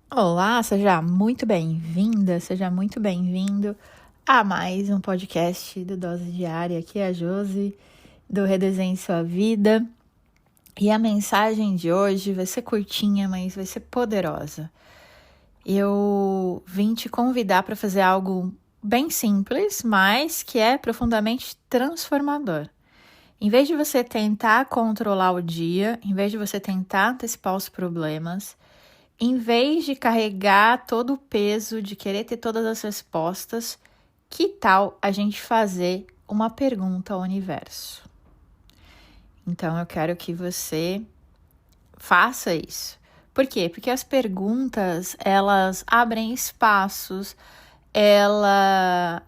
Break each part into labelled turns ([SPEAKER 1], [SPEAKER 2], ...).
[SPEAKER 1] Olá, seja muito bem-vinda, seja muito bem-vindo a mais um podcast do Dose Diária. Aqui é a Josi, do Redesenhe Sua Vida. E a mensagem de hoje vai ser curtinha, mas vai ser poderosa. Eu vim te convidar para fazer algo bem simples, mas que é profundamente transformador. Em vez de você tentar controlar o dia, em vez de você tentar antecipar os problemas, em vez de carregar todo o peso de querer ter todas as respostas, que tal a gente fazer uma pergunta ao universo? Então eu quero que você faça isso. Por quê? Porque as perguntas, elas abrem espaços, ela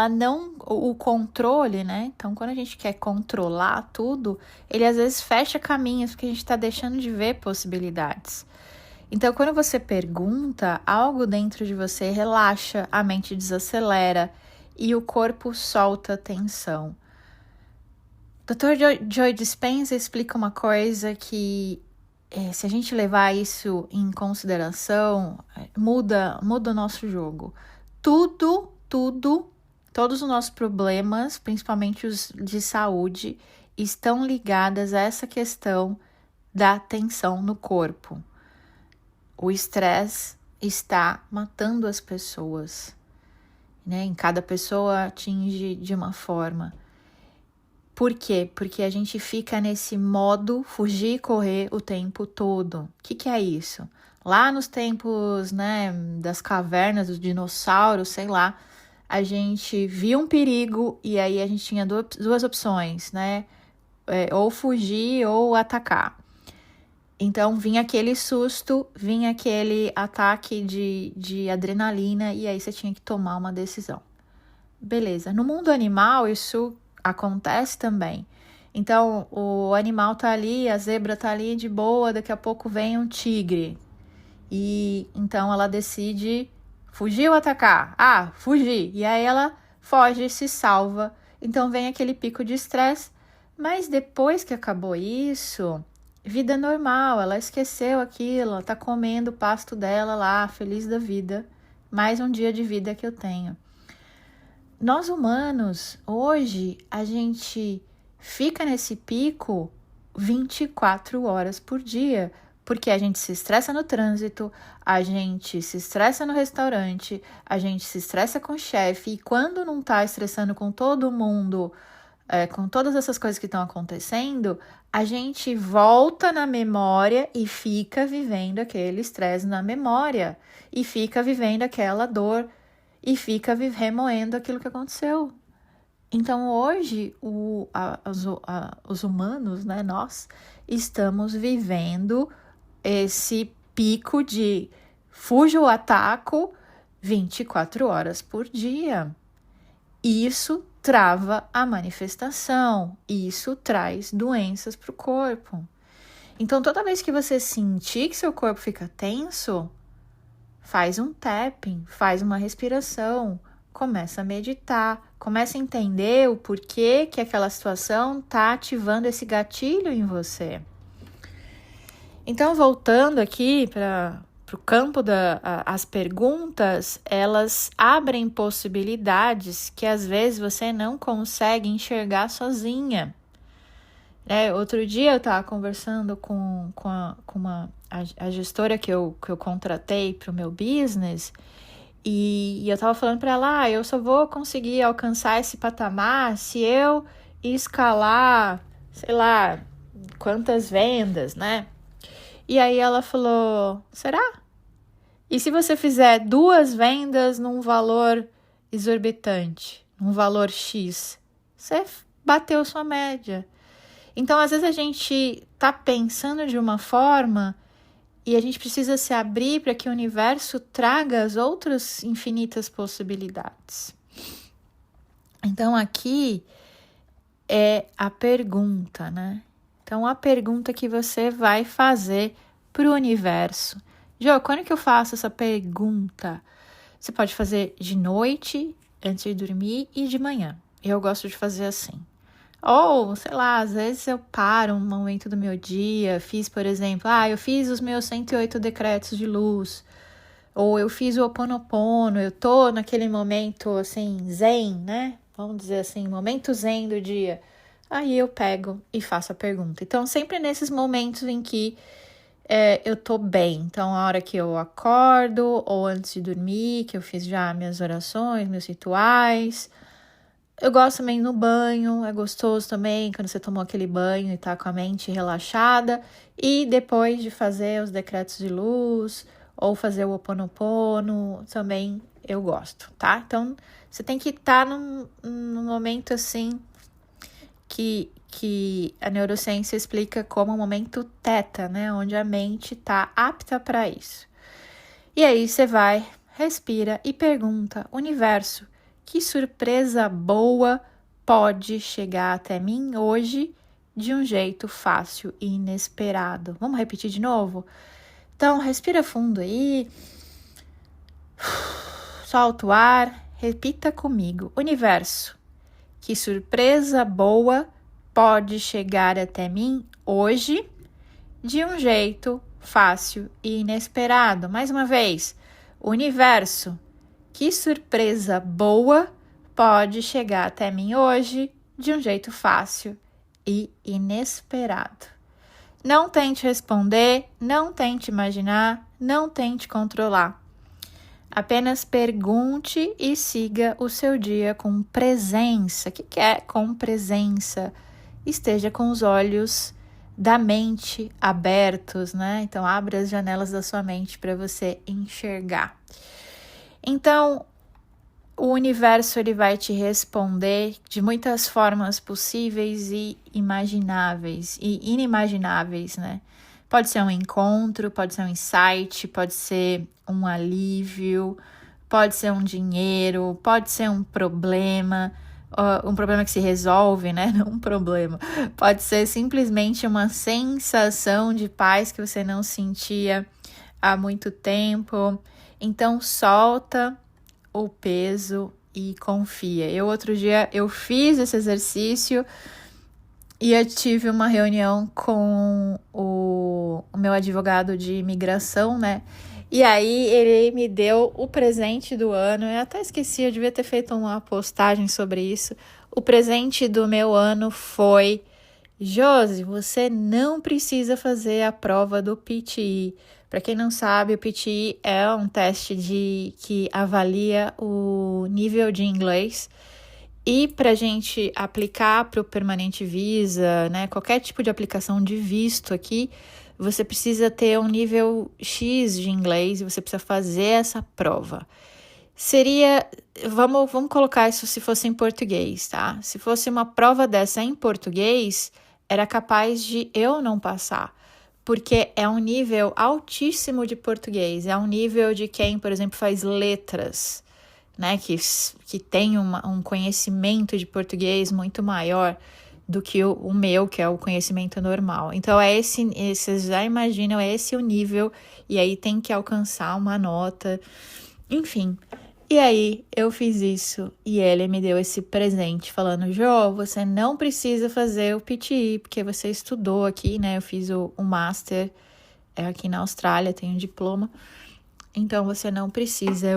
[SPEAKER 1] não, o controle, né? Então, quando a gente quer controlar tudo, ele às vezes fecha caminhos, porque a gente está deixando de ver possibilidades. Então, quando você pergunta, algo dentro de você relaxa, a mente desacelera e o corpo solta tensão. Dr. Joe Dispenza explica uma coisa que, se a gente levar isso em consideração, muda o nosso jogo. Todos os nossos problemas, principalmente os de saúde, estão ligados a essa questão da tensão no corpo. O estresse está matando as pessoas, né? Em cada pessoa atinge de uma forma. Por quê? Porque a gente fica nesse modo fugir e correr o tempo todo. O que é isso? Lá nos tempos, né, das cavernas, dos dinossauros, sei lá, a gente via um perigo e aí a gente tinha duas opções, né? Ou fugir ou atacar. Então, vinha aquele susto, vinha aquele ataque de adrenalina e aí você tinha que tomar uma decisão. Beleza. No mundo animal, isso acontece também. Então, o animal tá ali, a zebra tá ali de boa, daqui a pouco vem um tigre. E então ela decide fugir ou atacar? Ah, fugir. E aí ela foge, se salva. Então vem aquele pico de estresse. Mas depois que acabou isso, vida normal, ela esqueceu aquilo, ela tá comendo o pasto dela lá, feliz da vida. Mais um dia de vida que eu tenho. Nós humanos, hoje, a gente fica nesse pico 24 horas por dia, porque a gente se estressa no trânsito, a gente se estressa no restaurante, a gente se estressa com o chefe, e quando não tá estressando com todo mundo, com todas essas coisas que estão acontecendo, a gente volta na memória e fica vivendo aquele estresse na memória, e fica vivendo aquela dor, e fica remoendo aquilo que aconteceu. Então, hoje, os humanos, né, nós, estamos vivendo esse pico de fujo ou ataco 24 horas por dia. Isso trava a manifestação, isso traz doenças para o corpo. Então, toda vez que você sentir que seu corpo fica tenso, faz um tapping, faz uma respiração, começa a meditar, começa a entender o porquê que aquela situação está ativando esse gatilho em você. Então, voltando aqui para o campo das perguntas, elas abrem possibilidades que às vezes você não consegue enxergar sozinha. Outro dia eu estava conversando com a gestora que eu contratei para o meu business e eu estava falando para ela, eu só vou conseguir alcançar esse patamar se eu escalar, sei lá, quantas vendas, né? E aí ela falou, será? E se você fizer 2 vendas num valor exorbitante, num valor X, você bateu sua média. Então, às vezes a gente tá pensando de uma forma e a gente precisa se abrir para que o universo traga as outras infinitas possibilidades. Então, aqui é a pergunta, né? Então, a pergunta que você vai fazer para o universo. Jo, quando que eu faço essa pergunta? Você pode fazer de noite, antes de dormir, e de manhã. Eu gosto de fazer assim. Ou, sei lá, às vezes eu paro um momento do meu dia, fiz, por exemplo, eu fiz os meus 108 decretos de luz, ou eu fiz o Ho Oponopono, eu tô naquele momento, assim, zen, né? Vamos dizer assim, momento zen do dia. Aí eu pego e faço a pergunta. Então, sempre nesses momentos em que eu tô bem. Então, a hora que eu acordo ou antes de dormir, que eu fiz já minhas orações, meus rituais. Eu gosto também no banho, é gostoso também quando você tomou aquele banho e tá com a mente relaxada. E depois de fazer os decretos de luz ou fazer o Ho Oponopono, também eu gosto, tá? Então, você tem que estar num momento assim que a neurociência explica como um momento teta, né? Onde a mente tá apta para isso. E aí você vai, respira e pergunta: universo, que surpresa boa pode chegar até mim hoje de um jeito fácil e inesperado? Vamos repetir de novo? Então, respira fundo aí, solta o ar, repita comigo: universo, que surpresa boa pode chegar até mim hoje de um jeito fácil e inesperado? Mais uma vez, universo, que surpresa boa pode chegar até mim hoje de um jeito fácil e inesperado? Não tente responder, não tente imaginar, não tente controlar. Apenas pergunte e siga o seu dia com presença. O que é com presença? Esteja com os olhos da mente abertos, né? Então, abra as janelas da sua mente para você enxergar. Então, o universo ele vai te responder de muitas formas possíveis e imagináveis e inimagináveis, né? Pode ser um encontro, pode ser um insight, pode ser um alívio, pode ser um dinheiro, pode ser um problema que se resolve, né? Não um problema. Pode ser simplesmente uma sensação de paz que você não sentia há muito tempo. Então, solta o peso e confia. Outro dia, eu fiz esse exercício e eu tive uma reunião com o meu advogado de imigração, né? E aí ele me deu o presente do ano. Eu até esqueci, eu devia ter feito uma postagem sobre isso. O presente do meu ano foi: Josi, você não precisa fazer a prova do PTE. Para quem não sabe, o PTE é um teste que avalia o nível de inglês. E para a gente aplicar para o Permanente Visa, né, qualquer tipo de aplicação de visto aqui, você precisa ter um nível X de inglês e você precisa fazer essa prova. Vamos colocar isso se fosse em português, tá? Se fosse uma prova dessa em português, era capaz de eu não passar, porque é um nível altíssimo de português, é um nível de quem, por exemplo, faz letras, né, que tem um conhecimento de português muito maior do que o meu, que é o conhecimento normal. Então, vocês já imaginam, é esse o nível, e aí tem que alcançar uma nota, enfim. E aí, eu fiz isso, e ele me deu esse presente, falando: Jô, você não precisa fazer o PTE, porque você estudou aqui, né, eu fiz o Master aqui na Austrália, tenho um diploma, então você não precisa.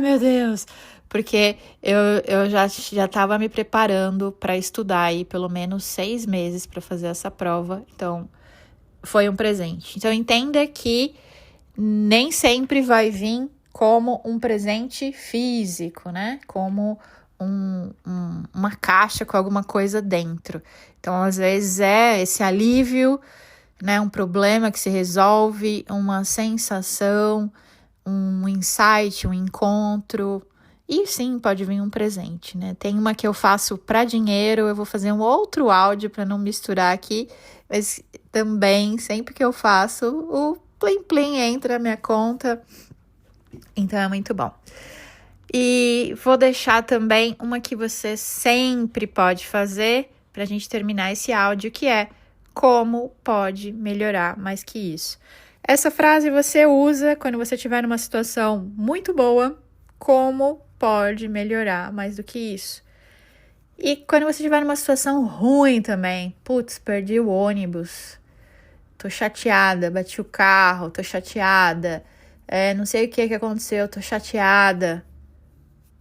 [SPEAKER 1] Meu Deus! Porque eu já estava me preparando para estudar aí pelo menos 6 meses para fazer essa prova. Então, foi um presente. Então, entenda que nem sempre vai vir como um presente físico, né? Como uma caixa com alguma coisa dentro. Então, às vezes é esse alívio, né? Um problema que se resolve, uma sensação, um insight, um encontro. E sim, pode vir um presente, né? Tem uma que eu faço para dinheiro, eu vou fazer um outro áudio para não misturar aqui, mas também, sempre que eu faço, o plim plim entra na minha conta, então é muito bom. E vou deixar também uma que você sempre pode fazer para a gente terminar esse áudio, que é: como pode melhorar mais que isso? Essa frase você usa quando você estiver numa situação muito boa: como pode melhorar mais do que isso? E quando você estiver numa situação ruim também, putz, perdi o ônibus, tô chateada, bati o carro, tô chateada, não sei o que aconteceu, tô chateada.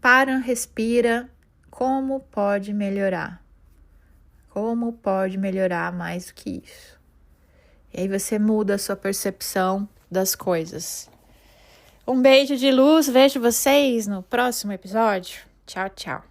[SPEAKER 1] Para, respira, como pode melhorar? Como pode melhorar mais do que isso? E aí você muda a sua percepção das coisas. Um beijo de luz, vejo vocês no próximo episódio. Tchau, tchau.